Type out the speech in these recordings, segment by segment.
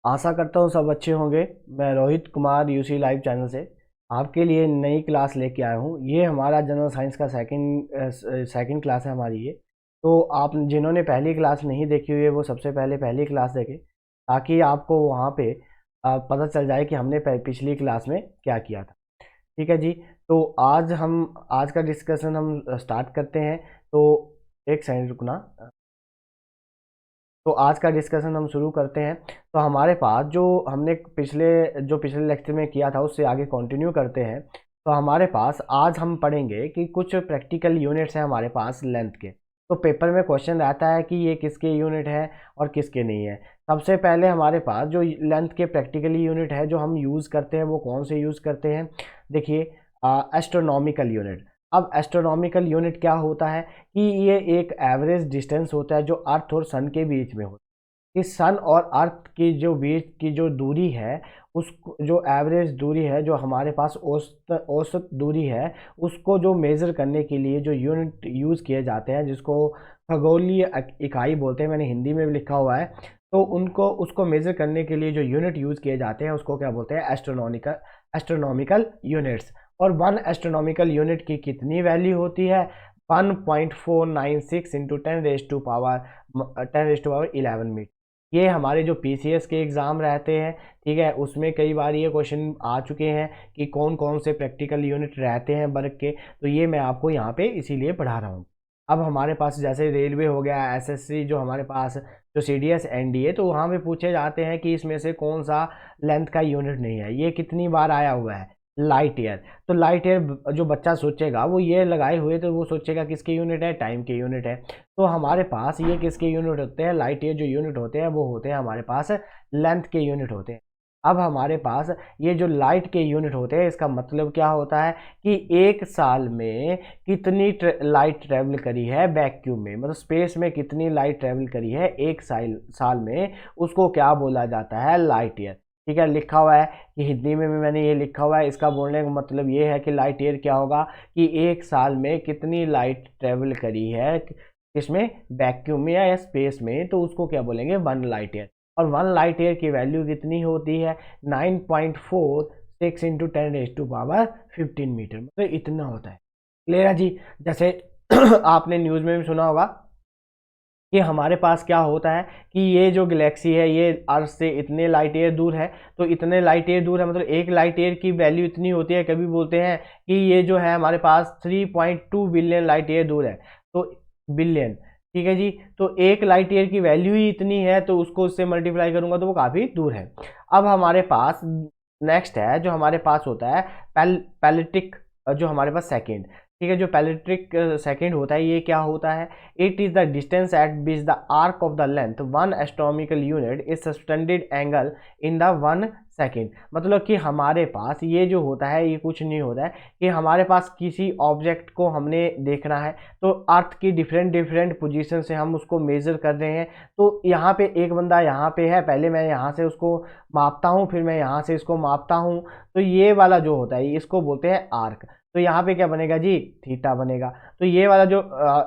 आशा करता हूँ सब अच्छे होंगे। मैं Rohit Kumar UC live channel से आपके लिए नई क्लास लेके आया हूँ। ये हमारा जनरल साइंस का सेकंड क्लास है हमारी ये। तो आप जिन्होंने पहली क्लास नहीं देखी हुई है वो सबसे पहले पहली क्लास देखें, ताकि आपको वहाँ पे पता चल जाए कि हमने पिछली क्लास में क्या किया था। ठीक है जी। तो आज का डिस्कशन हम स्टार्ट करते हैं। तो एक सेकंड रुकना। तो आज का डिस्कशन हम शुरू करते हैं। तो हमारे पास जो हमने पिछले लेक्चर में किया था उससे आगे कंटिन्यू करते हैं। तो हमारे पास आज हम पढ़ेंगे कि कुछ प्रैक्टिकल यूनिट्स हैं हमारे पास लेंथ के। तो पेपर में क्वेश्चन रहता है कि ये किसके यूनिट है और किसके नहीं है। सबसे पहले हमारे पास जो लेंथ के प्रैक्टिकली यूनिट है जो हम यूज़ करते हैं वो कौन से यूज़ करते हैं। देखिए, एस्ट्रोनॉमिकल यूनिट। अब एस्ट्रोनॉमिकल यूनिट क्या होता है कि ये एक एवरेज डिस्टेंस होता है जो अर्थ और सन के बीच में होता है। इस सन और अर्थ की जो बीच की जो दूरी है, उस जो एवरेज दूरी है, जो हमारे पास औसत दूरी है, उसको जो मेज़र करने के लिए जो यूनिट यूज़ किए जाते हैं जिसको खगोलीय इकाई बोलते हैं, मैंने हिंदी में भी लिखा हुआ है। तो उनको उसको मेज़र करने के लिए जो यूनिट यूज़ किए जाते हैं उसको क्या बोलते हैं, एस्ट्रोनॉमिकल यूनिट्स। और वन एस्ट्रोनॉमिकल यूनिट की कितनी वैल्यू होती है, 1.496 into 10 raise to power 11 metre. ये हमारे जो पीसीएस के एग्ज़ाम रहते हैं, ठीक है, उसमें कई बार ये क्वेश्चन आ चुके हैं कि कौन कौन से प्रैक्टिकल यूनिट रहते हैं वर्ग के। तो ये मैं आपको यहाँ पे इसीलिए पढ़ा रहा हूँ। अब हमारे पास जैसे रेलवे हो गया, एसएससी, जो हमारे पास जो सीडीएस एनडीए, तो वहाँ पे पूछे जाते हैं कि इसमें से कौन सा लेंथ का यूनिट नहीं है। ये कितनी बार आया हुआ है, लाइट ईयर। तो लाइट ईयर जो बच्चा सोचेगा वो ये लगाए हुए, तो वो सोचेगा किसके यूनिट है, टाइम के यूनिट है। तो हमारे पास ये किसके यूनिट होते हैं, लाइट ईयर जो यूनिट होते हैं वो होते हैं हमारे पास लेंथ के यूनिट होते हैं। अब हमारे पास ये जो लाइट के यूनिट होते हैं, इसका मतलब क्या होता है कि एक साल में कितनी लाइट ट्रेवल करी है वैक्यूम में, मतलब स्पेस में कितनी लाइट ट्रेवल करी है एक साल में, उसको क्या बोला जाता है, लाइट ईयर। ठीक है, लिखा हुआ है कि हिंदी में भी मैंने ये लिखा हुआ है। इसका बोलने का मतलब ये है कि लाइट ईयर क्या होगा कि एक साल में कितनी लाइट ट्रेवल करी है किसमें, वैक्यूम में या स्पेस में, तो उसको क्या बोलेंगे, 1 लाइट ईयर। और 1 लाइट ईयर की वैल्यू कितनी होती है, 9.46 into 10 raise to power 15 metre, मतलब इतना होता है। क्लियर है जी। जैसे आपने न्यूज़ में भी सुना होगा कि हमारे पास क्या होता है कि ये जो गैलेक्सी है ये अर्थ से इतने लाइट ईयर दूर है। तो इतने लाइट ईयर दूर है मतलब एक लाइट ईयर की वैल्यू इतनी होती है, कभी बोलते हैं कि ये जो है हमारे पास 3.2 बिलियन लाइट ईयर दूर है। तो बिलियन, ठीक है जी। तो एक लाइट ईयर की वैल्यू ही इतनी है, तो उसको उससे मल्टीप्लाई करूंगा तो वो काफ़ी दूर है। अब हमारे पास नेक्स्ट है जो हमारे पास होता है पैलेटिक, जो हमारे पास सेकेंड। ठीक है, जो पैलेट्रिक सेकेंड होता है ये क्या होता है, it is the distance at which the arc of the length one astronomical unit is suspended angle in the 1 second. मतलब कि हमारे पास ये जो होता है ये कुछ नहीं होता है कि हमारे पास किसी ऑब्जेक्ट को हमने देखना है, तो अर्थ की डिफरेंट डिफरेंट पोजीशन से हम उसको मेजर कर रहे हैं। तो यहाँ पे एक बंदा यहाँ पे है, पहले मैं यहाँ से उसको मापता हूँ, फिर मैं यहाँ से इसको मापता हूँ। तो ये वाला जो होता है इसको बोलते हैं आर्क। तो यहाँ पे क्या बनेगा जी, थीटा बनेगा। तो ये वाला जो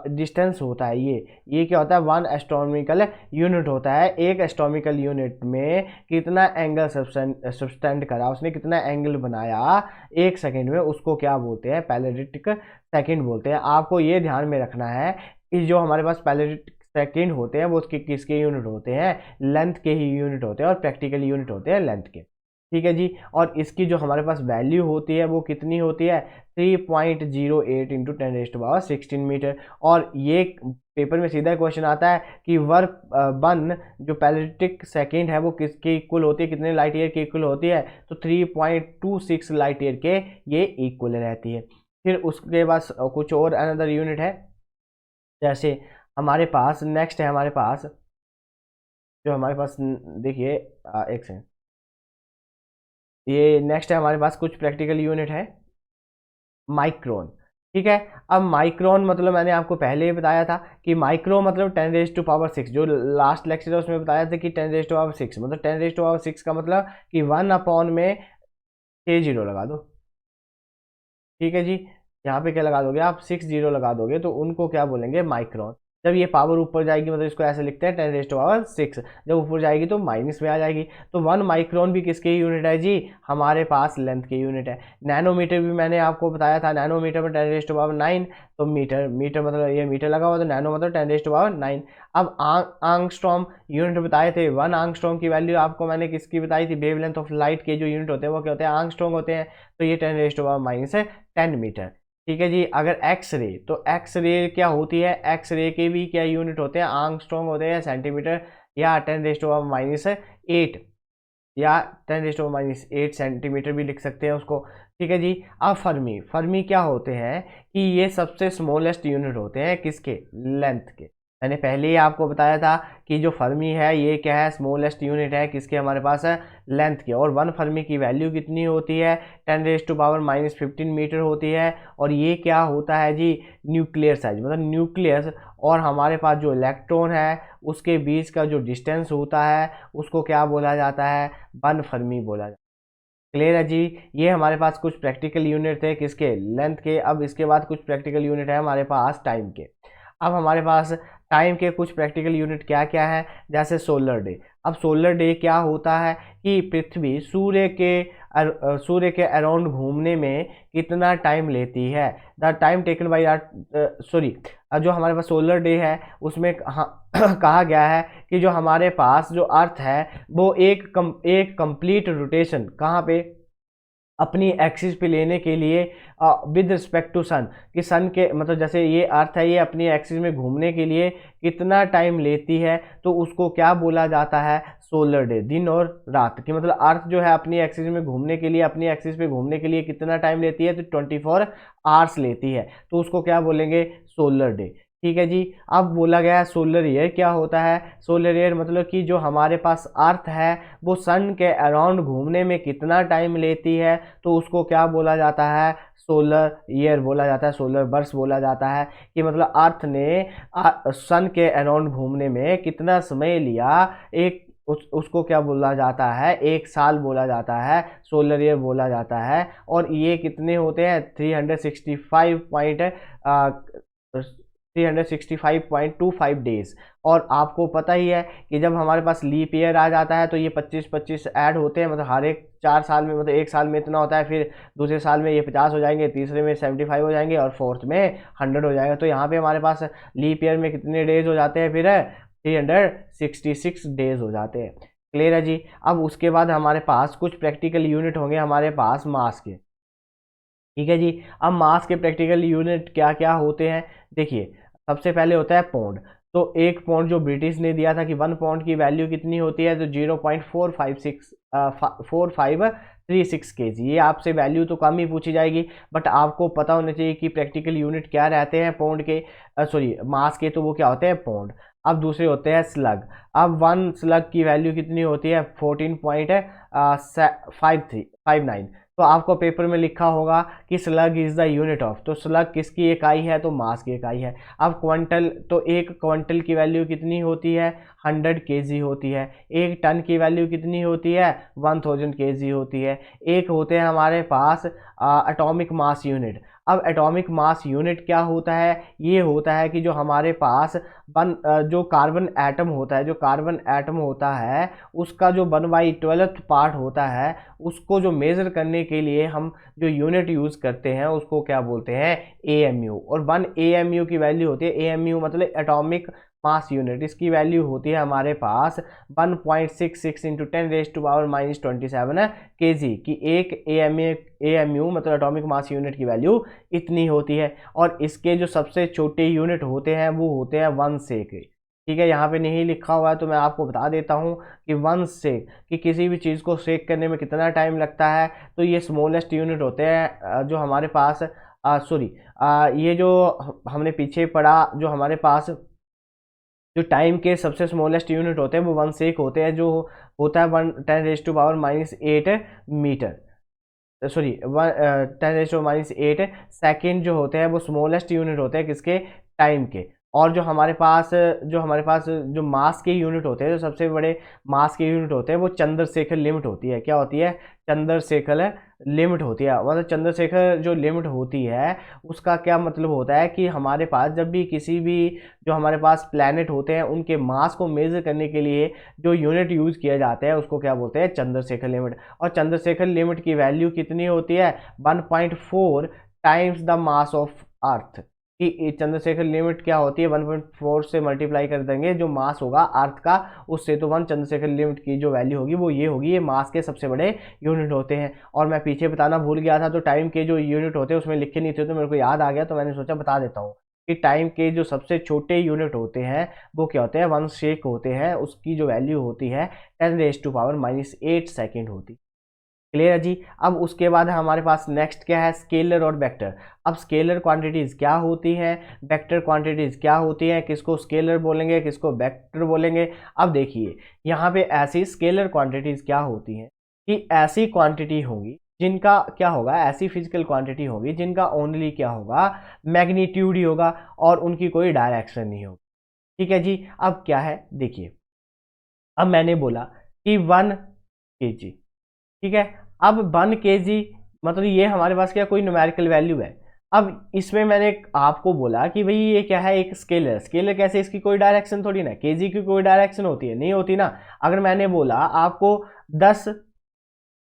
डिस्टेंस होता है ये क्या होता है, 1 एस्ट्रोनॉमिकल यूनिट होता है। एक एस्ट्रोनॉमिकल यूनिट में कितना एंगल सब्सटेंड करा उसने, कितना एंगल बनाया 1 सेकेंड में, उसको क्या बोलते हैं, पैलेटिक सेकेंड बोलते हैं। आपको ये ध्यान में रखना है कि जो हमारे पास पैलेटिक सेकेंड होते हैं वो उसके किसके यूनिट होते हैं, लेंथ के ही यूनिट होते हैं, और प्रैक्टिकल यूनिट होते हैं लेंथ के। ठीक है जी। और इसकी जो हमारे पास वैल्यू होती है वो कितनी होती है, 3.08 into 10 raise to power 16 metre. और ये पेपर में सीधा क्वेश्चन आता है कि वर्क वन जो पैलेटिक सेकेंड है वो किसके इक्वल होती है, कितने लाइट ईयर के इक्वल होती है, तो 3.26 लाइट ईयर के ये इक्वल रहती है। फिर उसके बाद कुछ और अनदर यूनिट है। जैसे हमारे पास नेक्स्ट है, हमारे पास जो हमारे पास देखिए, एक सेकंड, ये नेक्स्ट है हमारे पास कुछ प्रैक्टिकल यूनिट है, माइक्रोन। ठीक है। अब माइक्रोन मतलब मैंने आपको पहले ही बताया था कि माइक्रो मतलब 10 रेज टू पावर 6, जो लास्ट लेक्चर है उसमें बताया था कि 10 रेज टू पावर 6 मतलब 10 रेज टू पावर 6 का मतलब कि 1 अपॉन में 6 जीरो लगा दो। ठीक है जी। यहाँ पे क्या लगा दोगे आप, 6 जीरो लगा दोगे, तो उनको क्या बोलेंगे, माइक्रोन। जब ये पावर ऊपर जाएगी मतलब इसको ऐसे लिखते हैं 10⁻⁶, जब ऊपर जाएगी तो माइनस में आ जाएगी। तो 1 माइक्रोन भी किसके यूनिट है जी, हमारे पास लेंथ के यूनिट है। नैनोमीटर भी मैंने आपको बताया था, नैनोमीटर में 10⁻⁹ तो मीटर, मीटर मतलब ये मीटर लगा हुआ, तो नैनो मतलब 10⁻⁹। अब आंगस्ट्रॉम यूनिट बताए थे, 1 आंगस्ट्रॉम की वैल्यू आपको मैंने किसकी बताई थी, वेवलेंथ ऑफ लाइट के जो यूनिट होते हैं वो क्या होते हैं, आंगस्ट्रॉम होते हैं। तो ये 10⁻⁻10 मीटर। ठीक है जी। अगर एक्स रे, तो एक्स रे क्या होती है, एक्स रे के भी क्या यूनिट होते हैं, आंगस्ट्रॉम होते हैं, सेंटीमीटर या 10⁻⁸ या 10⁻⁸ सेंटीमीटर भी लिख सकते हैं उसको। ठीक है जी। अब फर्मी, फर्मी क्या होते हैं कि ये सबसे स्मॉलेस्ट यूनिट होते हैं किसके, लेंथ के। मैंने पहले ही आपको बताया था कि जो फर्मी है ये क्या है, स्मॉलेस्ट यूनिट है किसके, हमारे पास है लेंथ के। और 1 फर्मी की वैल्यू कितनी होती है, 10⁻⁻15 मीटर होती है। और ये क्या होता है जी, न्यूक्लियर साइज, मतलब न्यूक्लियस और हमारे पास जो इलेक्ट्रॉन है उसके बीच का जो डिस्टेंस होता है उसको क्या बोला जाता है, 1 फर्मी बोला जाता है। क्लियर है जी। ये हमारे पास कुछ प्रैक्टिकल यूनिट थे किसके, लेंथ के। अब इसके बाद कुछ प्रैक्टिकल यूनिट है हमारे पास टाइम के। अब हमारे पास टाइम के कुछ प्रैक्टिकल यूनिट क्या क्या है, जैसे सोलर डे। अब सोलर डे क्या होता है कि पृथ्वी सूर्य के अराउंड घूमने में कितना टाइम लेती है, the time taken by sorry, जो हमारे पास सोलर डे है उसमें कहा गया है कि जो हमारे पास जो अर्थ है वो एक कंप्लीट रोटेशन कहाँ पे, अपनी एक्सिस पे लेने के लिए विद रिस्पेक्ट टू सन, कि सन के मतलब जैसे ये अर्थ है ये अपनी एक्सिस में घूमने के लिए कितना टाइम लेती है, तो उसको क्या बोला जाता है, सोलर डे। दिन और रात की मतलब अर्थ जो है अपनी एक्सिस में घूमने के लिए, अपनी एक्सिस पे घूमने के लिए कितना टाइम लेती है, तो 24 आवर्स लेती है, तो उसको क्या बोलेंगे, सोलर डे। ठीक है जी। अब बोला गया है सोलर ईयर क्या होता है, सोलर ईयर मतलब कि जो हमारे पास अर्थ है वो सन के अराउंड घूमने में कितना टाइम लेती है, तो उसको क्या बोला जाता है, सोलर ईयर बोला जाता है, सोलर बर्स बोला जाता है। कि मतलब अर्थ ने सन के अराउंड घूमने में कितना समय लिया, उसको क्या बोला जाता है, एक साल बोला जाता है, सोलर ईयर बोला जाता है। और ये कितने होते हैं, 365.25 डेज। और आपको पता ही है कि जब हमारे पास लीप ईयर आ जाता है तो ये 25-25 ऐड होते हैं, मतलब हर एक 4 साल में, मतलब एक साल में इतना होता है, फिर दूसरे साल में ये 50 हो जाएंगे, तीसरे में 75 हो जाएंगे और फोर्थ में 100 हो जाएगा। तो यहाँ पे हमारे पास लीप ईयर में कितने डेज हो जाते हैं, फिर 366 डेज हो जाते हैं। क्लियर है जी। अब उसके बाद हमारे पास कुछ प्रैक्टिकल यूनिट होंगे हमारे पास मास के। ठीक है जी। अब मास के प्रैक्टिकल यूनिट क्या क्या होते हैं, देखिए सबसे पहले होता है पौंड। तो एक पौंड जो ब्रिटिश ने दिया था कि 1 पौंड की वैल्यू कितनी होती है, तो 0.4536 केजी। ये आपसे वैल्यू तो कम ही पूछी जाएगी, बट आपको पता होना चाहिए कि प्रैक्टिकल यूनिट क्या रहते हैं पौंड के, सॉरी मास के, तो वो क्या होते हैं, पौंड। अब दूसरे होते हैं स्लग। अब 1 स्लग की वैल्यू कितनी होती है, 14.59। तो आपको पेपर में लिखा होगा कि slug is the unit of, तो स्लग किसकी इकाई है, तो मास की इकाई है। अब क्विंटल, तो एक क्विंटल की वैल्यू कितनी होती है, 100 केजी होती है। एक टन की वैल्यू कितनी होती है, 1000 केजी होती है। एक होते हैं हमारे पास एटॉमिक मास यूनिट। अब एटॉमिक मास यूनिट क्या होता है, ये होता है कि जो हमारे पास जो कार्बन एटम होता है, जो कार्बन एटम होता है उसका जो 1/12 पार्ट होता है, उसको जो मेजर करने के लिए हम जो यूनिट यूज करते हैं उसको क्या बोलते हैं, एएमयू। और 1 एएमयू की वैल्यू होती है, एएमयू मतलब एटॉमिक मास यूनिट, इसकी वैल्यू होती है हमारे पास 1.66 इंटू 10⁻⁻27 केजी की। एक एएमयू मतलब एटॉमिक मास यूनिट की वैल्यू इतनी होती है। और इसके जो सबसे छोटे यूनिट होते हैं वो होते हैं 1 सेक। ठीक है, यहाँ पे नहीं लिखा हुआ है तो मैं आपको बता देता हूँ कि 1 सेक, कि किसी भी चीज़ को सेक करने में कितना टाइम लगता है। तो ये स्मॉलेस्ट यूनिट होते हैं जो हमारे पास सॉरी ये जो हमने पीछे पढ़ा, जो हमारे पास जो टाइम के सबसे स्मॉलेस्ट यूनिट होते हैं वो 1 सेक होते हैं, जो होता है 10⁻⁸ मीटर, सॉरी 10⁻⁸ सेकेंड जो होते हैं वो स्मॉलेस्ट यूनिट होते हैं किसके, टाइम के। और जो मास के यूनिट होते हैं, जो सबसे बड़े मास के यूनिट होते हैं, वो चंद्रशेखर लिमिट होती है। क्या होती है? चंद्रशेखर लिमिट होती है। मतलब चंद्रशेखर जो लिमिट होती है उसका क्या मतलब होता है कि हमारे पास जब भी किसी भी जो हमारे पास प्लैनेट होते हैं उनके मास को मेजर करने के लिए जो यूनिट यूज किया जाता है उसको क्या बोलते हैं? चंद्रशेखर लिमिट। और चंद्रशेखर लिमिट की वैल्यू कितनी होती है? 1.4 times the mass of earth. कि चंद्रशेखर लिमिट क्या होती है? 1.4 से मल्टीप्लाई कर देंगे जो मास होगा अर्थ का उससे, तो 1 चंद्रशेखर लिमिट की जो वैल्यू होगी वो ये होगी। ये मास के सबसे बड़े यूनिट होते हैं। और मैं पीछे बताना भूल गया था, तो टाइम के जो यूनिट होते हैं उसमें लिखे नहीं थे, तो मेरे को याद आ गया, तो मैंने सोचा बता देता हूँ कि टाइम के जो सबसे छोटे यूनिट होते हैं वो क्या होते हैं? 1 शेक होते हैं। उसकी जो वैल्यू होती है 10⁻⁻8 सेकेंड होती है। क्लियर है जी? अब उसके बाद हमारे पास नेक्स्ट क्या है? स्केलर और वेक्टर। अब स्केलर क्वांटिटीज क्या होती हैं, वेक्टर क्वांटिटीज क्या होती हैं, किसको स्केलर बोलेंगे, किसको वेक्टर बोलेंगे? अब देखिए यहाँ पे ऐसी स्केलर क्वांटिटीज क्या होती हैं कि ऐसी क्वांटिटी होगी जिनका क्या होगा? ऐसी फिजिकल क्वांटिटी होगी जिनका ओनली क्या होगा? मैग्नीट्यूड ही होगा और उनकी कोई डायरेक्शन नहीं होगी। ठीक है जी? अब क्या है देखिए, अब मैंने बोला कि 1 kg, ठीक है? अब 1 kg मतलब ये हमारे पास क्या कोई न्यूमेरिकल वैल्यू है। अब इसमें मैंने आपको बोला कि भाई ये क्या है? एक स्केलर। स्केलर कैसे? इसकी कोई डायरेक्शन थोड़ी ना, केजी की कोई डायरेक्शन होती है? नहीं होती ना। अगर मैंने बोला आपको 10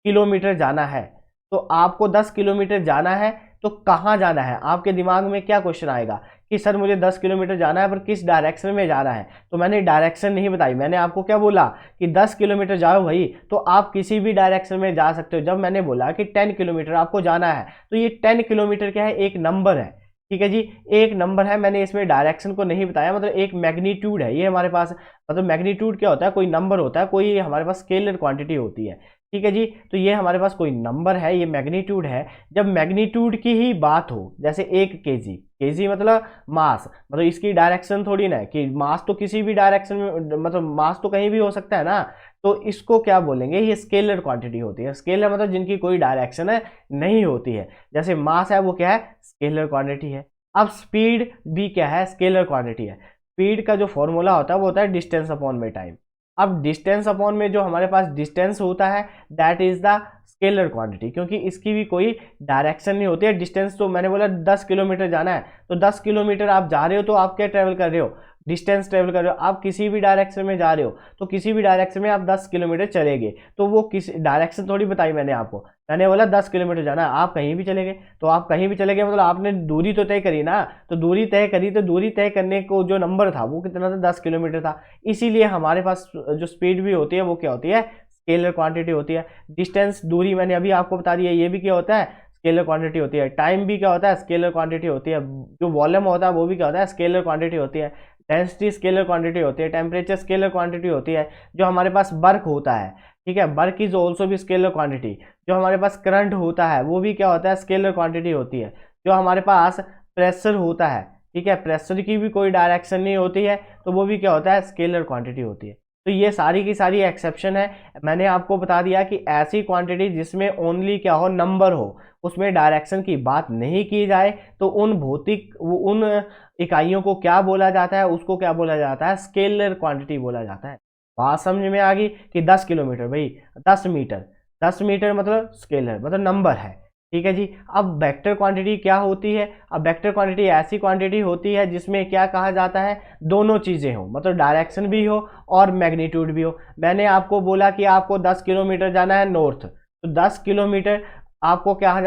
किलोमीटर जाना है, तो आपको 10 किलोमीटर जाना है तो कहाँ जाना है? आपके दिमाग में क्या क्वेश्चन आएगा कि सर मुझे 10 किलोमीटर जाना है पर किस डायरेक्शन में जाना है? तो मैंने डायरेक्शन नहीं बताई। मैंने आपको क्या बोला कि 10 किलोमीटर जाओ भाई, तो आप किसी भी डायरेक्शन में जा सकते हो। जब मैंने बोला कि 10 किलोमीटर आपको जाना है, तो ये 10 किलोमीटर क्या है? एक नंबर है। ठीक है जी? एक नंबर है। मैंने इसमें डायरेक्शन को नहीं बताया, मतलब एक मैग्नीट्यूड है ये हमारे पास। मतलब मैग्नीट्यूड क्या होता है? कोई नंबर होता है, कोई हमारे पास स्केलर क्वांटिटी होती है। ठीक है जी? तो ये हमारे पास कोई नंबर है, ये मैग्नीट्यूड है। जब मैग्नीट्यूड की ही बात हो, जैसे 1 kg, केजी मतलब मास, मतलब इसकी डायरेक्शन थोड़ी ना है कि मास तो किसी भी डायरेक्शन में, मतलब मास तो कहीं भी हो सकता है ना। तो इसको क्या बोलेंगे? ये स्केलर क्वांटिटी होती है। स्केलर मतलब जिनकी कोई डायरेक्शन है नहीं होती है। जैसे मास है वो क्या है? स्केलर क्वांटिटी है। अब स्पीड भी क्या है? स्केलर क्वांटिटी है। स्पीड का जो फॉर्मूला होता है वो होता है डिस्टेंस अपॉन में टाइम। अब डिस्टेंस अपॉन में जो हमारे पास डिस्टेंस होता है that is the scalar quantity, क्योंकि इसकी भी कोई डायरेक्शन नहीं होती है। डिस्टेंस तो मैंने बोला 10 किलोमीटर जाना है, तो 10 किलोमीटर आप जा रहे हो तो आप क्या ट्रेवल कर रहे हो? डिस्टेंस ट्रेवल कर रहे हो। आप किसी भी डायरेक्शन में जा रहे हो तो किसी भी डायरेक्शन में आप 10 किलोमीटर चलेंगे, तो वो किस डायरेक्शन थोड़ी बताई मैंने आपको। मैंने बोला 10 किलोमीटर जाना है, आप कहीं भी चले गए, तो आप कहीं भी चले गए मतलब आपने दूरी तो तय करी ना। तो दूरी तय करी, तो दूरी तय करने को जो नंबर था वो कितना था? 10 किलोमीटर था। इसीलिए हमारे पास जो स्पीड भी होती है वो क्या होती है? स्केलर क्वांटिटी होती है। डिस्टेंस, दूरी मैंने अभी आपको बता दिया, ये भी क्या होता है? स्केलर क्वांटिटी होती है। टाइम भी क्या होता है? स्केलर क्वांटिटी होती है। जो वॉल्यूम होता है वो भी क्या होता है? स्केलर क्वांटिटी होती है। डेंसिटी स्केलर क्वांटिटी होती है। टेम्परेचर स्केलर क्वांटिटी होती है। जो हमारे पास वर्क होता है, ठीक है, वर्क इज ऑल्सो भी स्केलर क्वांटिटी। जो हमारे पास करंट होता है वो भी क्या होता है? स्केलर क्वांटिटी होती है। जो हमारे पास प्रेशर होता है, ठीक है, प्रेशर की भी कोई डायरेक्शन नहीं होती है, तो वो भी क्या होता है? स्केलर क्वांटिटी होती है। तो ये सारी की सारी एक्सेप्शन है। मैंने आपको बता दिया कि ऐसी क्वांटिटी जिसमें ओनली क्या हो? नंबर हो, उसमें डायरेक्शन की बात नहीं की जाए, तो उन इकाइयों को क्या बोला जाता है? उसको क्या बोला जाता है? स्केलर क्वांटिटी बोला जाता है। बात समझ में आ गई कि 10 किलोमीटर भाई, 10 मीटर, 10 मीटर मतलब स्केलर मतलब नंबर है। ठीक है जी? अब वेक्टर क्वांटिटी क्या होती है? अब वेक्टर क्वांटिटी ऐसी क्वांटिटी होती है जिसमें क्या कहा जाता है? दोनों चीज़ें हो, मतलब डायरेक्शन भी हो और मैग्नीट्यूड भी हो। मैंने आपको बोला कि आपको 10 किलोमीटर जाना है नॉर्थ, तो 10 किलोमीटर आपको कहाँ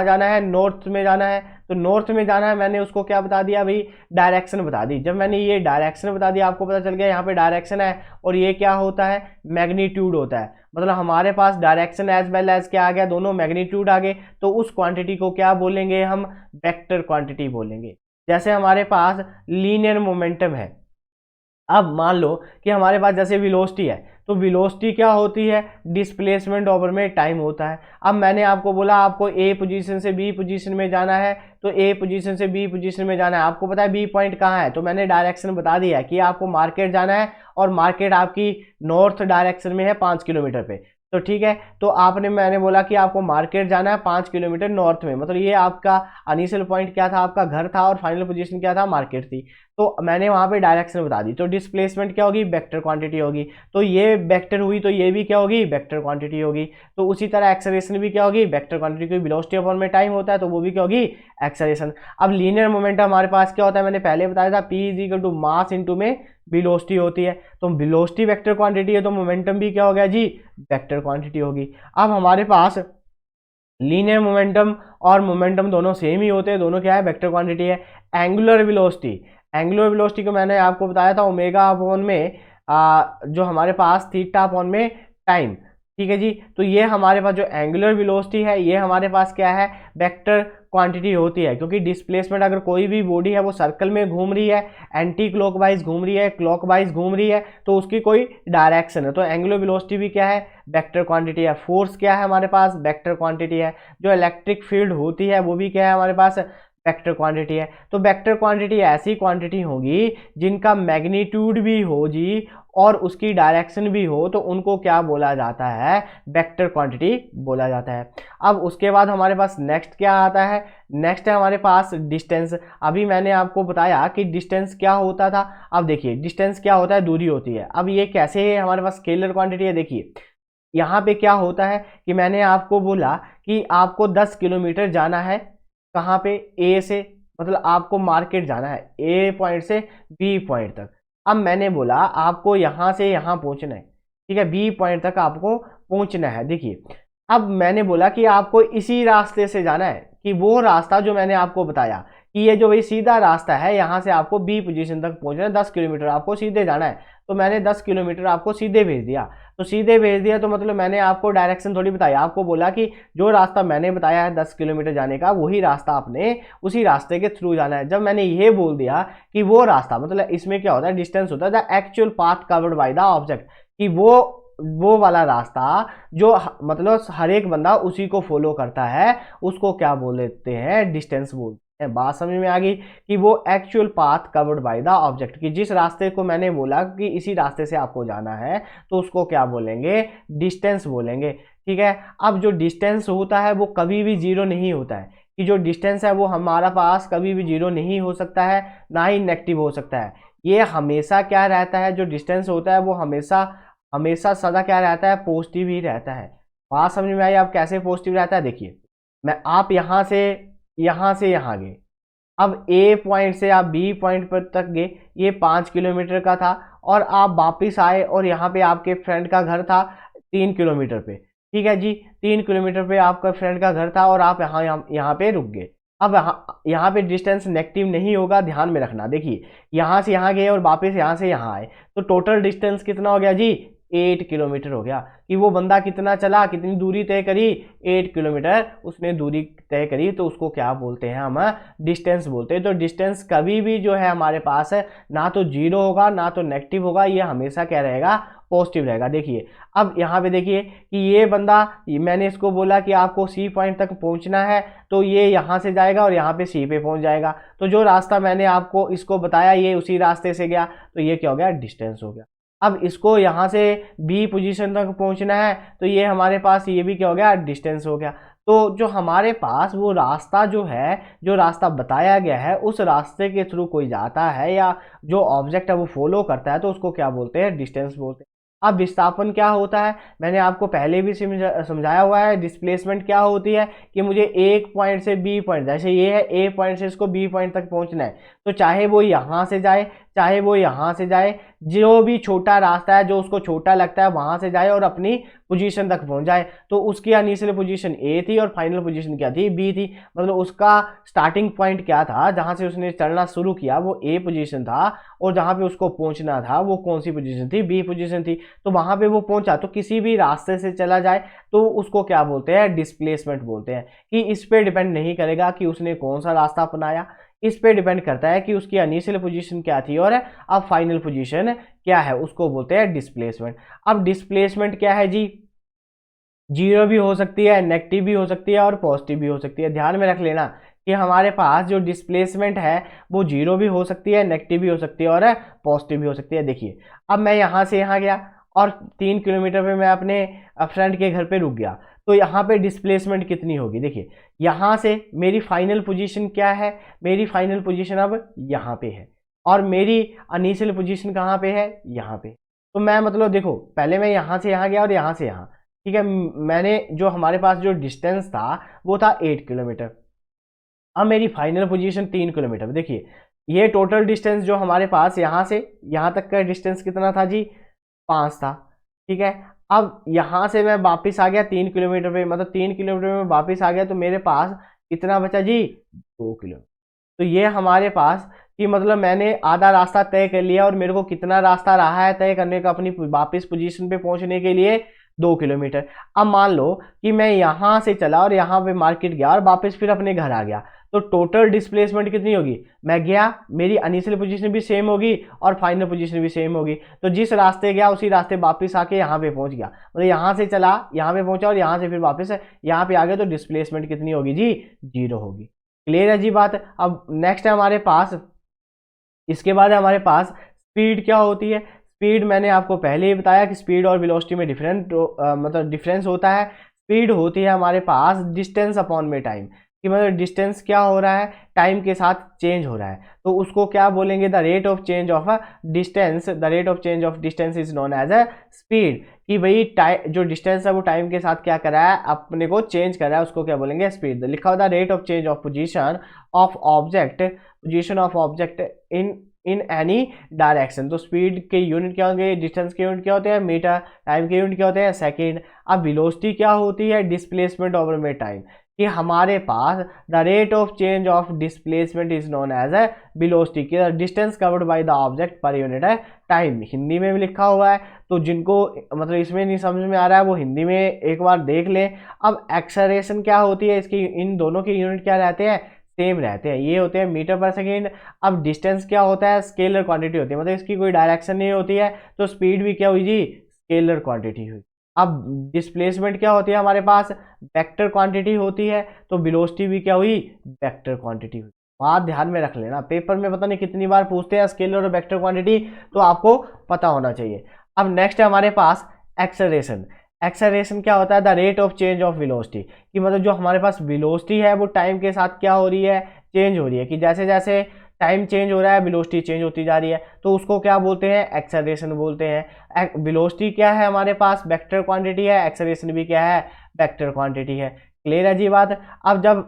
जाना है? नॉर्थ में जाना है। तो नॉर्थ में जाना है, मैंने उसको क्या बता दिया भाई? डायरेक्शन बता दी। जब मैंने ये डायरेक्शन बता दिया, आपको पता चल गया यहाँ पे डायरेक्शन है और ये क्या होता है? मैग्नीट्यूड होता है। मतलब हमारे पास डायरेक्शन एज वेल एज क्या आ गया? दोनों मैग्नीट्यूड आ गए। तो उस क्वांटिटी को क्या बोलेंगे हम? वेक्टर क्वांटिटी बोलेंगे। जैसे हमारे पास लीनियर मोमेंटम है। अब मान लो कि हमारे पास जैसे वेलोसिटी है, तो वेलोसिटी क्या होती है? डिस्प्लेसमेंट ओवर में टाइम होता है। अब मैंने आपको बोला आपको ए पोजीशन से बी पोजीशन में जाना है, तो ए पोजीशन से बी पोजीशन में जाना है। आपको पता है बी पॉइंट कहाँ है, तो मैंने डायरेक्शन बता दिया है कि आपको मार्केट जाना है और मार्केट आपकी नॉर्थ डायरेक्शन में है 5 किलोमीटर पे। तो ठीक है, तो मैंने बोला कि आपको मार्केट जाना है 5 किलोमीटर नॉर्थ में, मतलब ये आपका इनिशियल पॉइंट क्या था? आपका घर था और फाइनल पोजीशन क्या था? मार्केट थी। तो मैंने वहाँ पे डायरेक्शन बता दी, तो डिस्प्लेसमेंट क्या होगी, वेक्टर क्वांटिटी होगी। तो ये वेक्टर हुई तो ये भी क्या होगी, वेक्टर क्वांटिटी होगी। तो उसी तरह एक्सेलरेशन भी क्या होगी, वेक्टर क्वांटिटी, क्योंकि वेलोसिटी अपॉन में टाइम होता है तो वो भी क्या होगी, एक्सेलरेशन। अब लीनियर मोमेंटम हमारे पास क्या होता है, मैंने पहले बताया था, P is equal to mass into में वेलोसिटी होती है। तो वेलोसिटी वेक्टर क्वांटिटी है तो मोमेंटम भी क्या हो गया जी, वेक्टर क्वांटिटी होगी। अब हमारे पास लीनियर मोमेंटम और मोमेंटम दोनों सेम ही होते हैं, दोनों क्या है, वेक्टर क्वांटिटी है। एंगुलर वेलोसिटी, एंगुलर वेलोसिटी को मैंने आपको बताया था ओमेगा अपॉन में जो हमारे पास थीटा अपॉन में टाइम, ठीक है जी। तो ये हमारे पास जो एंगुलर वेलोसिटी है ये हमारे पास क्या है, वेक्टर क्वांटिटी होती है, क्योंकि डिस्प्लेसमेंट अगर कोई भी बॉडी है वो सर्कल में घूम रही है, एंटी क्लॉकवाइज घूम रही है, क्लॉकवाइज घूम रही है, तो उसकी कोई डायरेक्शन है, तो एंगुलर वेलोसिटी भी क्या है, वेक्टर क्वांटिटी है। फोर्स क्या है हमारे पास, वेक्टर क्वांटिटी है। जो इलेक्ट्रिक फील्ड होती है वो भी क्या है हमारे पास, वेक्टर क्वांटिटी है। तो वेक्टर क्वांटिटी ऐसी क्वांटिटी होगी जिनका मैग्नीट्यूड भी हो जी और उसकी डायरेक्शन भी हो, तो उनको क्या बोला जाता है, वेक्टर क्वांटिटी बोला जाता है। अब उसके बाद हमारे पास नेक्स्ट क्या आता है, नेक्स्ट है हमारे पास डिस्टेंस। अभी मैंने आपको बताया कि डिस्टेंस क्या होता था। अब देखिए डिस्टेंस क्या होता है, दूरी होती है। अब ये कैसे है, हमारे पास स्केलर क्वांटिटी है। देखिए यहाँ पे क्या होता है कि मैंने आपको बोला कि आपको 10 किलोमीटर जाना है, कहाँ पे, ए से, मतलब आपको मार्केट जाना है ए पॉइंट से बी पॉइंट तक। अब मैंने बोला आपको यहाँ से यहाँ पहुँचना है, ठीक है, बी पॉइंट तक आपको पहुँचना है। देखिए अब मैंने बोला कि आपको इसी रास्ते से जाना है, कि वो रास्ता जो मैंने आपको बताया कि ये जो भाई सीधा रास्ता है, यहाँ से आपको बी पोजीशन तक पहुँचना है, 10 किलोमीटर आपको सीधे जाना है। तो मैंने 10 किलोमीटर आपको सीधे भेज दिया। तो सीधे भेज दिया तो मतलब मैंने आपको डायरेक्शन थोड़ी बताया, आपको बोला कि जो रास्ता मैंने बताया है 10 किलोमीटर जाने का, वही रास्ता आपने उसी रास्ते के थ्रू जाना है। जब मैंने ये बोल दिया कि वो रास्ता, मतलब इसमें क्या होता है, डिस्टेंस होता है the actual path covered by the object, कि वो वाला रास्ता जो मतलब हर एक बंदा उसी को फॉलो करता है, उसको क्या बोल देते हैं, डिस्टेंस बोलते हैं। बात समझ में आ गई कि वो actual path covered by the object, कि जिस रास्ते को मैंने बोला कि इसी रास्ते से आपको जाना है, तो उसको क्या बोलेंगे, डिस्टेंस बोलेंगे, ठीक है। अब जो डिस्टेंस होता है वो कभी भी जीरो नहीं होता है, कि जो डिस्टेंस है वो हमारा पास कभी भी जीरो नहीं हो सकता है, ना ही नेगेटिव हो सकता है। ये हमेशा क्या रहता है, जो डिस्टेंस होता है वो हमेशा हमेशा सदा क्या रहता है, पॉजिटिव ही रहता है। बात समझ में आई, अब कैसे पॉजिटिव रहता है। देखिए मैं आप यहाँ से यहाँ गए, अब ए पॉइंट से आप बी पॉइंट पर तक गए, ये 5 किलोमीटर का था, और आप वापिस आए और यहाँ पे आपके फ्रेंड का घर था 3 किलोमीटर पे, ठीक है जी, 3 किलोमीटर पे आपका फ्रेंड का घर था और आप यहाँ पे रुक गए। अब यहाँ पे डिस्टेंस नेगेटिव नहीं होगा, ध्यान में रखना। देखिए यहाँ से यहाँ गए और वापस यहाँ से यहाँ आए, तो टोटल डिस्टेंस कितना हो गया जी, 8 किलोमीटर हो गया। कि वो बंदा कितना चला, कितनी दूरी तय करी, 8 किलोमीटर उसने दूरी तय करी, तो उसको क्या बोलते हैं, हम डिस्टेंस बोलते हैं। तो डिस्टेंस कभी भी जो है हमारे पास है, ना तो जीरो होगा ना तो नेगेटिव होगा, ये हमेशा क्या रहेगा, पॉजिटिव रहेगा। देखिए अब यहाँ पे देखिए कि ये बंदा, मैंने इसको बोला कि आपको सी पॉइंट तक पहुँचना है, तो ये यहाँ से जाएगा और यहाँ पे सी पे पहुँच जाएगा। तो जो रास्ता मैंने आपको इसको बताया ये उसी रास्ते से गया, तो ये क्या हो गया, डिस्टेंस हो गया। अब इसको यहाँ से बी पोजीशन तक पहुँचना है, तो ये हमारे पास ये भी क्या हो गया, डिस्टेंस हो गया। तो जो हमारे पास वो रास्ता जो है, जो रास्ता बताया गया है, उस रास्ते के थ्रू कोई जाता है या जो ऑब्जेक्ट है वो फॉलो करता है, तो उसको क्या बोलते हैं, डिस्टेंस बोलते हैं। अब विस्थापन क्या होता है, मैंने आपको पहले भी समझाया हुआ है। डिस्प्लेसमेंट क्या होती है कि मुझे एक पॉइंट से बी पॉइंट, जैसे ये है ए पॉइंट से इसको बी पॉइंट तक पहुंचना है, तो चाहे वो यहाँ से जाए चाहे वो यहाँ से जाए, जो भी छोटा रास्ता है जो उसको छोटा लगता है वहां से जाए और अपनी पोजीशन तक पहुंच जाए। तो उसकी इनिशियल पोजीशन ए थी और फाइनल पोजीशन क्या थी, बी थी। मतलब उसका स्टार्टिंग पॉइंट क्या था, जहां से उसने चलना शुरू किया वो ए पोजीशन था, और जहां पे उसको पहुंचना था वो कौन सी पोजीशन थी, बी पोजीशन थी। तो वहां पे वो पहुंचा, तो किसी भी रास्ते से चला जाए तो उसको क्या बोलते हैं, डिस्प्लेसमेंट बोलते हैं। कि इस पे डिपेंड नहीं करेगा कि उसने कौन सा रास्ता अपनाया, इस पे डिपेंड करता है कि उसकी इनिशियल पोजीशन क्या थी और अब फाइनल पोजीशन क्या है, उसको बोलते हैं डिस्प्लेसमेंट। अब डिस्प्लेसमेंट क्या है जी, जीरो भी हो सकती है, नेगेटिव भी हो सकती है और पॉजिटिव भी हो सकती है। ध्यान में रख लेना कि हमारे पास जो डिस्प्लेसमेंट है वो जीरो भी हो सकती है, नेगेटिव भी हो सकती है और पॉजिटिव भी हो सकती है। देखिए अब मैं यहाँ से यहाँ गया और 3 किलोमीटर पे मैं अपने फ्रेंड के घर पे रुक गया, तो यहाँ पे डिस्प्लेसमेंट कितनी होगी। देखिए यहाँ से मेरी फाइनल पोजीशन क्या है, मेरी फाइनल पोजीशन अब यहाँ पे है, और मेरी इनिशियल पोजीशन कहाँ पे है, यहाँ पे। तो मैं मतलब देखो पहले मैं यहाँ से यहाँ गया और यहाँ से यहाँ, ठीक है। मैंने जो हमारे पास जो डिस्टेंस था वो था 8 किलोमीटर। अब मेरी फाइनल पोजीशन 3 किलोमीटर। देखिए ये टोटल डिस्टेंस जो हमारे पास यहाँ से यहाँ तक का डिस्टेंस कितना था जी, 5 था, ठीक है। अब यहाँ से मैं वापस आ गया 3 किलोमीटर पे, मतलब 3 किलोमीटर में वापस आ गया, तो मेरे पास कितना बचा जी, 2 किलोमीटर। तो ये हमारे पास कि मतलब मैंने आधा रास्ता तय कर लिया, और मेरे को कितना रास्ता रहा है तय करने का अपनी वापस पोजीशन पे पहुंचने के लिए, 2 किलोमीटर। अब मान लो कि मैं यहाँ से चला और यहाँ पे मार्केट गया और वापस फिर अपने घर आ गया, तो टोटल डिस्प्लेसमेंट कितनी होगी, मैं गया, मेरी इनिशियल पोजीशन भी सेम होगी और फाइनल पोजीशन भी सेम होगी। तो जिस रास्ते गया उसी रास्ते वापस आके यहाँ पे पहुंच गया, मतलब यहाँ से चला यहाँ पे पहुंचा और यहाँ से फिर वापस यहाँ पे आ गया, तो डिस्प्लेसमेंट कितनी होगी जी, 0 होगी। क्लियर है जी बात। अब नेक्स्ट है हमारे पास, इसके बाद हमारे पास स्पीड क्या होती है। स्पीड मैंने आपको पहले ही बताया कि स्पीड और वेलोसिटी में मतलब डिफरेंस होता है। स्पीड होती है हमारे पास डिस्टेंस अपॉन में टाइम, कि मतलब डिस्टेंस क्या हो रहा है, टाइम के साथ चेंज हो रहा है, तो उसको क्या बोलेंगे, the rate of change of a distance, the rate of change of distance is known as a speed. कि भाई जो डिस्टेंस है वो टाइम के साथ क्या कर रहा है, अपने को चेंज कर रहा है, उसको क्या बोलेंगे, स्पीड। लिखा हुआ the rate of change of position of object, position of object in any direction. तो स्पीड के यूनिट क्या होंगे, डिस्टेंस के यूनिट क्या होते हैं, मीटर, टाइम के यूनिट क्या होते हैं, सेकंड। अब वेलोसिटी क्या होती है, डिस्प्लेसमेंट ओवर में टाइम, कि हमारे पास the rate of change of displacement is known as a velocity, की distance covered by the object per unit है टाइम। हिंदी में भी लिखा हुआ है, तो जिनको मतलब इसमें नहीं समझ में आ रहा है वो हिंदी में एक बार देख लें। अब एक्सेलरेशन क्या होती है, इसकी इन दोनों के यूनिट क्या रहते हैं, सेम रहते हैं, ये होते हैं मीटर पर सेकेंड। अब डिस्टेंस क्या होता है, स्केलर क्वांटिटी होती है, मतलब इसकी कोई डायरेक्शन नहीं होती है, तो स्पीड भी क्या हुई जी, स्केलर क्वांटिटी हुई। अब डिस्प्लेसमेंट क्या होती है हमारे पास, वेक्टर क्वांटिटी होती है, तो वेलोसिटी भी क्या हुई, वेक्टर क्वांटिटी हुई। बात ध्यान में रख लेना, पेपर में पता नहीं कितनी बार पूछते हैं स्केलर और वेक्टर क्वांटिटी, तो आपको पता होना चाहिए। अब नेक्स्ट है हमारे पास एक्सेलरेशन। एक्सेलरेशन क्या होता है, the rate of change of velocity, कि मतलब जो हमारे पास वेलोसिटी है वो टाइम के साथ क्या हो रही है, चेंज हो रही है, कि जैसे जैसे टाइम चेंज हो रहा है वेलोसिटी चेंज होती जा रही है, तो उसको क्या बोलते हैं, एक्सेलरेशन बोलते हैं। वेलोसिटी क्या है हमारे पास, वेक्टर क्वांटिटी है, एक्सेलरेशन भी क्या है, वेक्टर क्वांटिटी है। क्लियर है जी बात। अब जब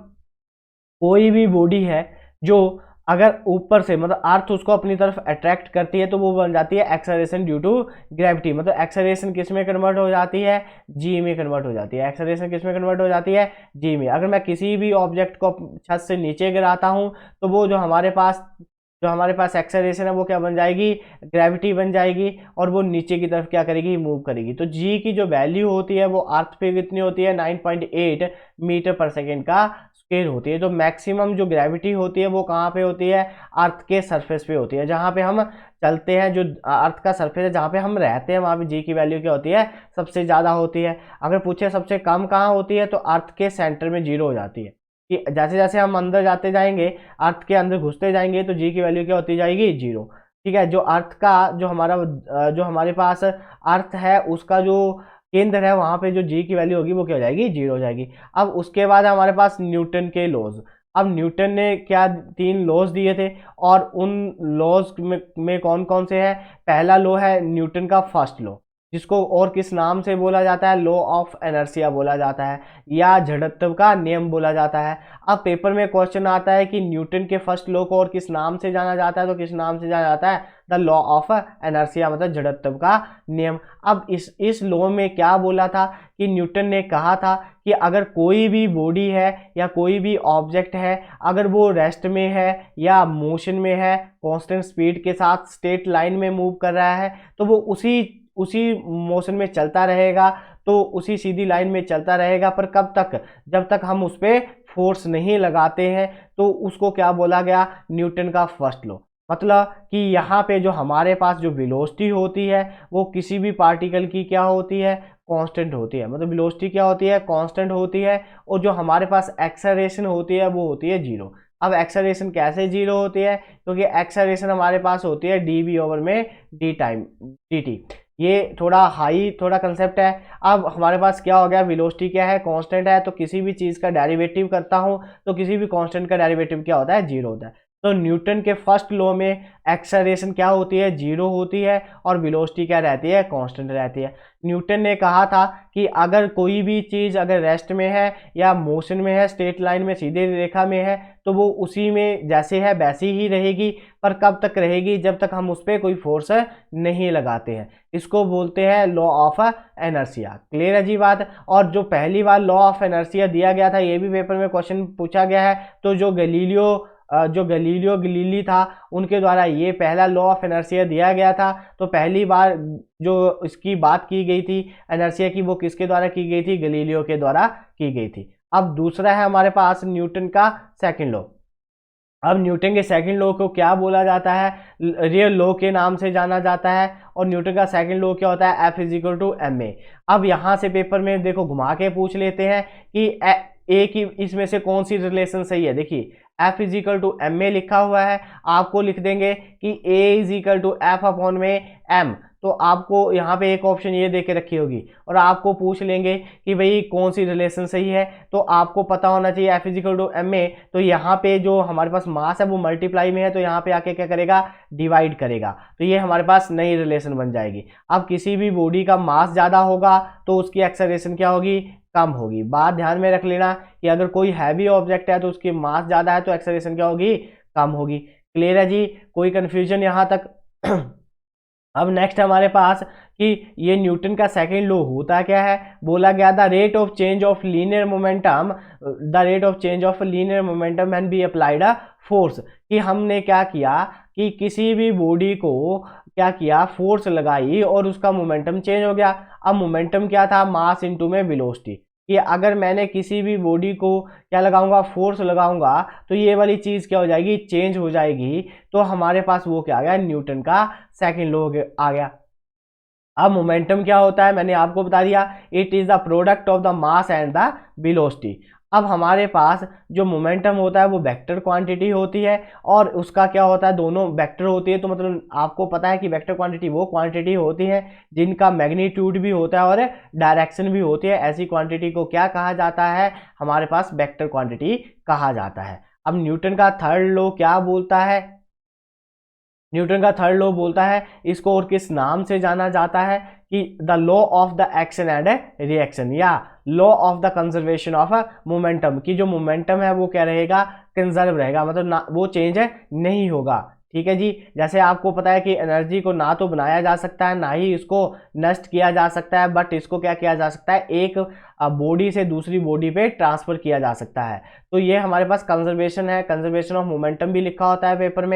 कोई भी बॉडी है जो अगर ऊपर से मतलब अर्थ उसको अपनी तरफ अट्रैक्ट करती है, तो वो बन जाती है एक्सेलरेशन ड्यू टू ग्रेविटी। मतलब एक्सेलरेशन किस में कन्वर्ट हो जाती है, जी में कन्वर्ट हो जाती है। एक्सेलरेशन किस में कन्वर्ट हो जाती है, जी में। अगर मैं किसी भी ऑब्जेक्ट को छत से नीचे गिराता हूं, तो वो जो हमारे पास एक्सेलरेशन है वो क्या बन जाएगी, ग्रेविटी बन जाएगी, और वो नीचे की तरफ क्या करेगी, मूव करेगी। तो जी की जो वैल्यू होती है वो अर्थ पे कितनी होती है, 9.8 मीटर पर सेकेंड का स्केल होती है। जो मैक्सिमम जो ग्रेविटी होती है वो कहाँ पे होती है, अर्थ के सरफेस पे होती है, जहाँ पे हम चलते हैं, जो अर्थ का सरफेस है जहाँ पे हम रहते हैं, वहाँ पे जी की वैल्यू क्या होती है, सबसे ज़्यादा होती है। अगर पूछे सबसे कम कहाँ होती है, तो अर्थ के सेंटर में 0 हो जाती है, कि जैसे जैसे हम अंदर जाते जाएंगे, अर्थ के अंदर घुसते जाएंगे, तो जी की वैल्यू क्या होती जाएगी, 0। ठीक है। जो अर्थ का जो हमारे पास अर्थ है उसका जो केंद्र है, वहां पे जो जी की वैल्यू होगी वो क्या हो जाएगी, 0 हो जाएगी। अब उसके बाद हमारे पास न्यूटन के लॉज। अब न्यूटन ने क्या 3 लॉज दिए थे, और उन लॉज में कौन कौन से हैं। पहला लॉ है न्यूटन का फर्स्ट लॉ, जिसको और किस नाम से बोला जाता है, लॉ ऑफ इनर्शिया बोला जाता है, या जड़त्व का नियम बोला जाता है। अब पेपर में क्वेश्चन आता है कि न्यूटन के फर्स्ट लॉ को और किस नाम से जाना जाता है, तो किस नाम से जाना जाता है, द लॉ ऑफ इनर्शिया, मतलब जड़त्व का नियम। अब इस लॉ में क्या बोला था, कि न्यूटन ने कहा था कि अगर कोई भी बॉडी है या कोई भी ऑब्जेक्ट है, अगर वो रेस्ट में है या मोशन में है, कांस्टेंट स्पीड के साथ स्ट्रेट लाइन में मूव कर रहा है, तो वो उसी मोशन में चलता रहेगा, तो उसी सीधी लाइन में चलता रहेगा। पर कब तक, जब तक हम उस पर फोर्स नहीं लगाते हैं, तो उसको क्या बोला गया, न्यूटन का फर्स्ट लॉ। मतलब कि यहाँ पे जो हमारे पास जो वेलोसिटी होती है वो किसी भी पार्टिकल की क्या होती है, कांस्टेंट होती है। मतलब वेलोसिटी क्या होती है, कांस्टेंट होती है, और जो हमारे पास एक्सेलरेशन होती है वो होती है 0। अब एक्सेलरेशन कैसे 0 होती है, क्योंकि एक्सेलरेशन हमारे पास होती है dv ओवर में dt। ये थोड़ा कंसेप्ट है। अब हमारे पास क्या हो गया, वेलोसिटी क्या है, कांस्टेंट है, तो किसी भी चीज़ का डेरिवेटिव करता हूँ, तो किसी भी कांस्टेंट का डेरिवेटिव क्या होता है, 0 होता है। तो न्यूटन के फर्स्ट लॉ में एक्सेलरेशन क्या होती है, जीरो होती है, और वेलोसिटी क्या रहती है, कांस्टेंट रहती है। न्यूटन ने कहा था कि अगर कोई भी चीज़ अगर रेस्ट में है या मोशन में है, स्ट्रेट लाइन में, सीधे रेखा में है, तो वो उसी में जैसे है वैसी ही रहेगी, पर कब तक रहेगी, जब तक हम उस पर कोई फोर्स नहीं लगाते हैं। इसको बोलते हैं लॉ ऑफ इनर्शिया। क्लियर है जी बात। और जो पहली बार लॉ ऑफ इनर्शिया दिया गया था, ये भी पेपर में क्वेश्चन पूछा गया है, तो जो गलीलियो गलीली था, उनके द्वारा ये पहला लॉ ऑफ इनर्शिया दिया गया था। तो पहली बार जो इसकी बात की गई थी इनर्शिया की, वो किसके द्वारा की गई थी, गलीलियो के द्वारा की गई थी। अब दूसरा है हमारे पास न्यूटन का सेकंड लॉ। अब न्यूटन के सेकंड लॉ को क्या बोला जाता है, रियल लॉ के नाम से जाना जाता है। और न्यूटन का सेकंड लॉ क्या होता है, F is to M A. अब यहाँ से पेपर में देखो घुमा के पूछ लेते हैं कि ए की इसमें से कौन सी रिलेशन सही है। देखिए F is to M A लिखा हुआ है, आपको लिख देंगे कि A is to F upon में एम। तो आपको यहाँ पे एक ऑप्शन ये दे के रखी होगी और आपको पूछ लेंगे कि भाई कौन सी रिलेशन सही है, तो आपको पता होना चाहिए F is to M A. तो यहाँ पे जो हमारे पास मास है वो मल्टीप्लाई में है, तो यहाँ पे आके क्या करेगा, डिवाइड करेगा। तो ये हमारे पास नई रिलेशन बन जाएगी। अब किसी भी बॉडी का मास ज़्यादा होगा तो उसकी एक्सेलरेशन क्या होगी, कम होगी। बात ध्यान में रख लेना कि अगर कोई हैवी ऑब्जेक्ट है तो उसकी मास ज़्यादा है तो एक्सेलरेशन क्या होगी, कम होगी। क्लियर है जी, कोई कंफ्यूजन यहाँ तक। अब नेक्स्ट हमारे पास कि ये न्यूटन का सेकंड लॉ होता क्या है, बोला गया the rate of change of linear momentum, the rate of change of linear momentum when be applied a force. कि हमने क्या किया कि किसी भी बॉडी को क्या किया, फोर्स लगाई और उसका मोमेंटम चेंज हो गया। अब मोमेंटम क्या था, मास इनटू में वेलोसिटी। कि अगर मैंने किसी भी बॉडी को क्या लगाऊंगा, फोर्स लगाऊंगा, तो ये वाली चीज़ क्या हो जाएगी, चेंज हो जाएगी। तो हमारे पास वो क्या आ गया, न्यूटन का सेकंड लॉ आ गया। अब मोमेंटम क्या होता है, मैंने आपको बता दिया, it is the product of the mass and the velocity. अब हमारे पास जो मोमेंटम होता है वो वेक्टर क्वांटिटी होती है, और उसका क्या होता है, दोनों वेक्टर होती है। तो मतलब आपको पता है कि वेक्टर क्वांटिटी वो क्वांटिटी होती है जिनका मैग्नीट्यूड भी होता है और डायरेक्शन भी होती है। ऐसी क्वांटिटी को क्या कहा जाता है, हमारे पास वेक्टर क्वांटिटी कहा जाता है। अब न्यूटन का थर्ड लॉ क्या बोलता है, न्यूटन का थर्ड लॉ बोलता है, इसको और किस नाम से जाना जाता है, कि the law of the action and reaction, या law of the conservation of momentum. की जो मोमेंटम है वो क्या रहेगा, कंजर्व रहेगा, मतलब ना वो चेंज नहीं होगा। ठीक है जी। जैसे आपको पता है कि एनर्जी को ना तो बनाया जा सकता है ना ही इसको नष्ट किया जा सकता है, बट इसको क्या किया जा सकता है, एक बॉडी से दूसरी बॉडी पे ट्रांसफर किया जा सकता है। तो ये हमारे पास कंजर्वेशन है। कंजर्वेशन ऑफ मोमेंटम भी लिखा होता है पेपर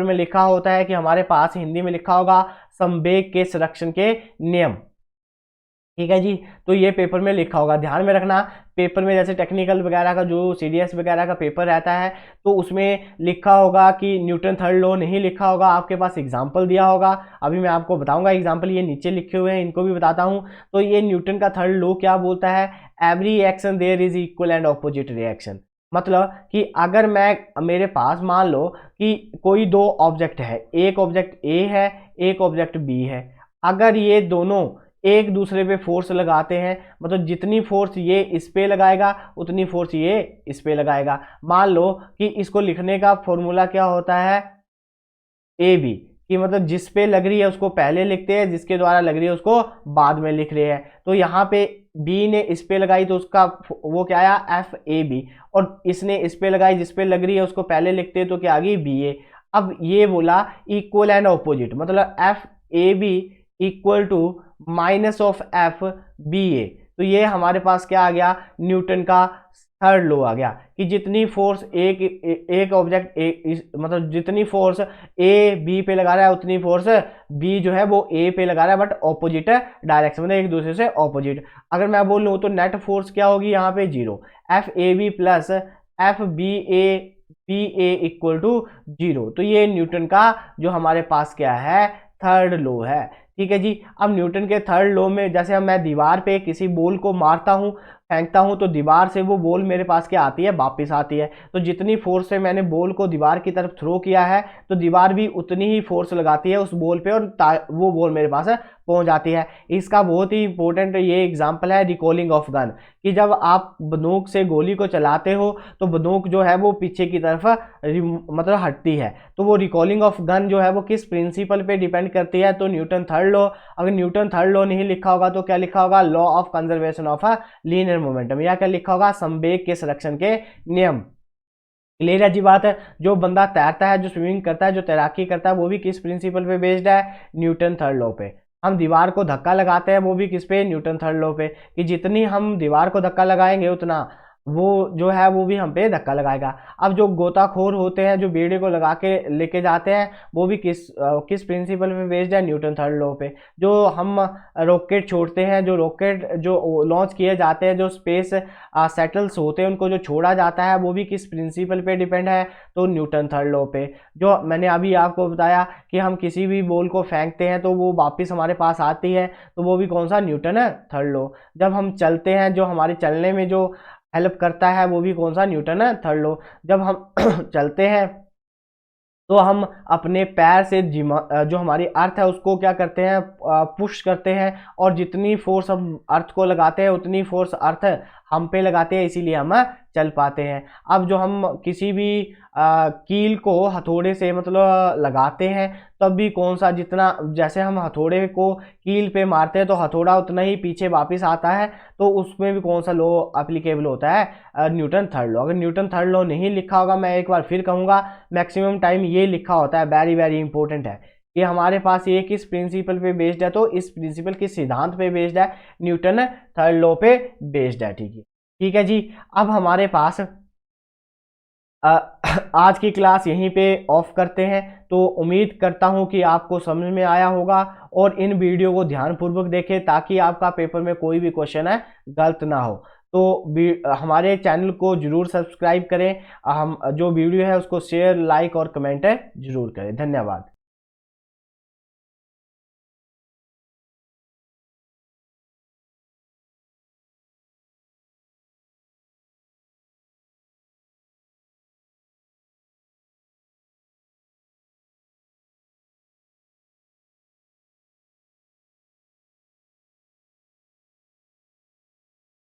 में लिखा होता है कि हमारे पास हिंदी में लिखा होगा संवेग के संरक्षण के नियम। ठीक है जी। तो ये पेपर में लिखा होगा, ध्यान में रखना। पेपर में जैसे टेक्निकल वगैरह का जो सीडीएस वगैरह का पेपर रहता है, तो उसमें लिखा होगा कि न्यूटन थर्ड लॉ नहीं लिखा होगा, आपके पास एग्जाम्पल दिया होगा। अभी मैं आपको बताऊंगा एग्जाम्पल, ये नीचे लिखे हुए हैं, इनको भी बताता हूं। तो ये न्यूटन का थर्ड लॉ क्या बोलता है, every action there is equal and opposite reaction. मतलब कि अगर मेरे पास मान लो कि कोई दो ऑब्जेक्ट है, एक ऑब्जेक्ट ए है, एक ऑब्जेक्ट बी है। अगर ये दोनों एक दूसरे पे फोर्स लगाते हैं, मतलब जितनी फोर्स ये इस पे लगाएगा उतनी फोर्स ये इस पे लगाएगा। मान लो कि इसको लिखने का फॉर्मूला क्या होता है, ए बी, कि मतलब जिस पे लग रही है उसको पहले लिखते हैं, जिसके द्वारा लग रही है उसको बाद में लिख रहे हैं। तो यहाँ पे बी ने इस पे लगाई तो उसका वो क्या आया, एफ ए बी, और इसने इस पे लगाई, जिस पे लग रही है उसको पहले लिखते हैं तो क्या आ गई, बी ए। अब ये बोला इक्वल एंड ऑपोजिट, मतलब F A B equal to minus of F B A. तो ये हमारे पास क्या आ गया, न्यूटन का थर्ड लॉ आ गया, कि जितनी फोर्स एक ऑब्जेक्ट मतलब जितनी फोर्स ए बी पे लगा रहा है उतनी फोर्स बी जो है वो ए पे लगा रहा है, बट ऑपोजिट डायरेक्शन, मतलब एक दूसरे से ऑपोजिट। अगर मैं बोल लूँ तो नेट फोर्स क्या होगी यहाँ पे, zero. F A B plus F B A equal to zero. तो ये न्यूटन का जो हमारे पास क्या है, थर्ड लॉ है। ठीक है जी। अब न्यूटन के थर्ड लॉ में जैसे मैं दीवार पे किसी बॉल को मारता हूं फेंकता हूँ तो दीवार से वो बॉल मेरे पास क्या आती है, वापस आती है। तो जितनी फोर्स से मैंने बॉल को दीवार की तरफ थ्रो किया है तो दीवार भी उतनी ही फोर्स लगाती है उस बॉल पे और वो बॉल मेरे पास पहुंच जाती है। इसका बहुत ही इंपॉर्टेंट ये एग्जांपल है रिकॉलिंग ऑफ गन, कि जब आप बंदूक से गोली को चलाते हो तो बंदूक जो है वो पीछे की तरफ मतलब हटती है। तो वो रिकॉलिंग ऑफ गन जो है वो किस प्रिंसिपल पे डिपेंड करती है, तो न्यूटन थर्ड लॉ। अगर न्यूटन थर्ड लॉ नहीं लिखा होगा तो क्या लिखा होगा, law of conservation of linear momentum, या क्या लिखा होगा, संवेग के संरक्षण के नियम। क्लियर है जी बात है। जो बंदा तैरता है, जो स्विमिंग करता है, जो तैराकी करता है, वो भी किस प्रिंसिपल पे बेस्ड है, न्यूटन थर्ड लॉ पे। हम दीवार को धक्का लगाते हैं वो भी किस पे, न्यूटन थर्ड लॉ पे, कि जितनी हम दीवार को धक्का लगाएंगे उतना वो जो है वो भी हम पे धक्का लगाएगा। अब जो गोताखोर होते हैं जो बेड़े को लगा के लेके जाते हैं वो भी किस प्रिंसिपल पे बेस्ड है, न्यूटन थर्ड लॉ पे। जो हम रॉकेट छोड़ते हैं, जो रॉकेट जो लॉन्च किए जाते हैं, जो स्पेस सेटल्स होते हैं उनको जो छोड़ा जाता है वो भी किस प्रिंसिपल पे डिपेंड है, तो न्यूटन थर्ड लॉ पे। जो मैंने अभी आपको बताया कि हम किसी भी बॉल को फेंकते हैं तो वो वापस हमारे पास आती है, तो वो भी कौन सा, न्यूटन है थर्ड लॉ। जब हम चलते हैं, जो हमारे चलने में जो हेल्प करता है वो भी कौन सा, न्यूटन है थर्ड लॉ। जब हम चलते हैं तो हम अपने पैर से जो हमारी अर्थ है उसको क्या करते हैं, पुश करते हैं, और जितनी फोर्स हम अर्थ को लगाते हैं उतनी फोर्स अर्थ हम पे लगाते हैं, इसीलिए हम चल पाते हैं। अब जो हम किसी भी कील को हथौड़े से मतलब लगाते हैं तब भी कौन सा, जितना जैसे हम हथौड़े को कील पे मारते हैं तो हथौड़ा उतना ही पीछे वापस आता है, तो उसमें भी कौन सा लॉ एप्लीकेबल होता है, न्यूटन थर्ड लॉ। अगर न्यूटन थर्ड लॉ नहीं लिखा होगा, मैं एक बार फिर कहूँगा, मैक्सिमम टाइम ये लिखा होता है, वेरी वेरी इंपॉर्टेंट है कि हमारे पास ये किस प्रिंसिपल पे बेस्ड है, तो इस प्रिंसिपल किस सिद्धांत पे बेस्ड है, न्यूटन थर्ड लॉ पे बेस्ड है। ठीक है जी। अब हमारे पास आज की क्लास यहीं पे ऑफ करते हैं। तो उम्मीद करता हूं कि आपको समझ में आया होगा, और इन वीडियो को ध्यानपूर्वक देखें ताकि आपका पेपर में कोई भी क्वेश्चन है गलत ना हो। तो हमारे चैनल को जरूर सब्सक्राइब करें, हम जो वीडियो है उसको शेयर, लाइक और कमेंट जरूर करें। धन्यवाद।